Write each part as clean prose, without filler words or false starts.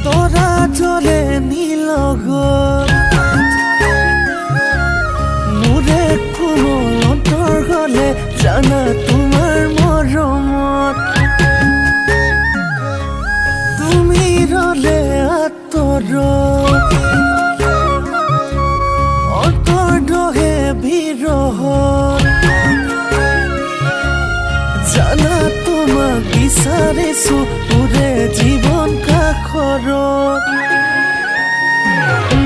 তৰা জ্বলে নীলগত মোৰে কোমল অন্তৰ গলে জানা তোমাৰ মৰমত তুমি ৰলে আঁতৰত অন্তৰ দহে বিৰহত জানা তোমাক বিচাৰিছো মোৰে জীৱন কাষৰত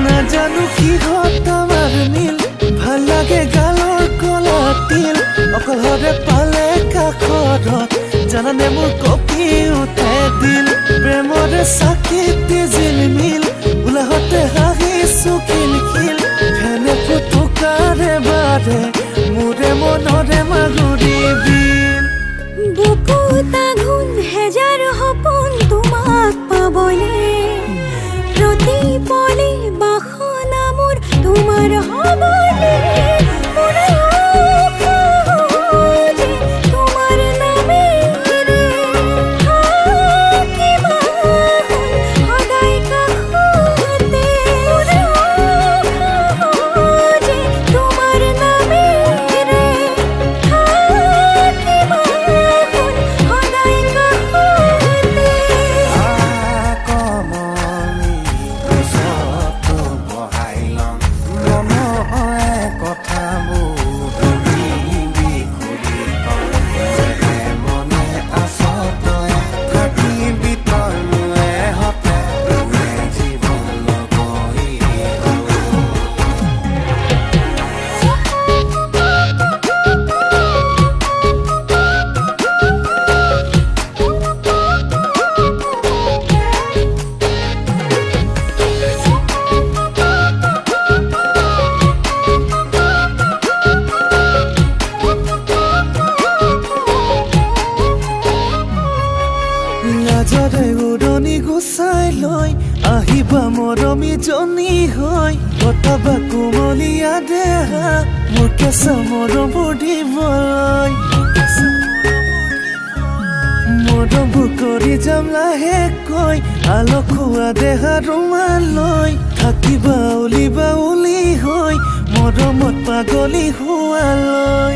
নাজানো কিহত আমাৰ মিল ভাল লাগে গালৰ কলা তিল অকলৰে পালে কাষৰত জানানে মোৰ কপি উঠে দিল প্ৰেমৰে চাকিতে জিলমিল উলাহতে হাঁহিছো খিলখিল ফেনে ফুটুকাৰে বাৰে মোৰে মনৰে মাগুৰি বিল বুকুত আগুন হেজাৰ সপোন তোমাক পাবলে প্ৰতি পলে বাসনা মোৰ তোমাৰ হবলে লাজৰে উৰণি গুচাই লৈ আহিবা মৰমী জনী হৈ কটাবা কোমলীয়া দেহা মোৰ কেঁচা মৰমবোৰ দিবলৈ মৰমবোৰ কৰি যাম লাহেকৈ আলসুৱা দেহা ৰুমালৈ থাকিবা উলিবা উলি হৈ মৰমত পাগলী হোৱালৈ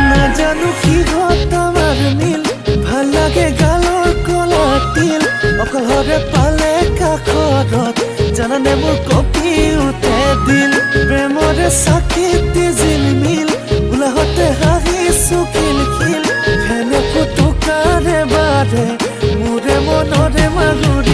নাজানো কিহত আমাৰ মিল ভাল লাগে গালৰ কলা তিল অকলৰে পালে কাষৰত জানানে মোৰ কপি উঠে দিল প্ৰেমৰে চাকিতে জিলমিল উলাহতে হাঁহিছো খিলখিল ফেনে ফুটুকাৰে বাৰে মোৰে মনৰে মাগুৰি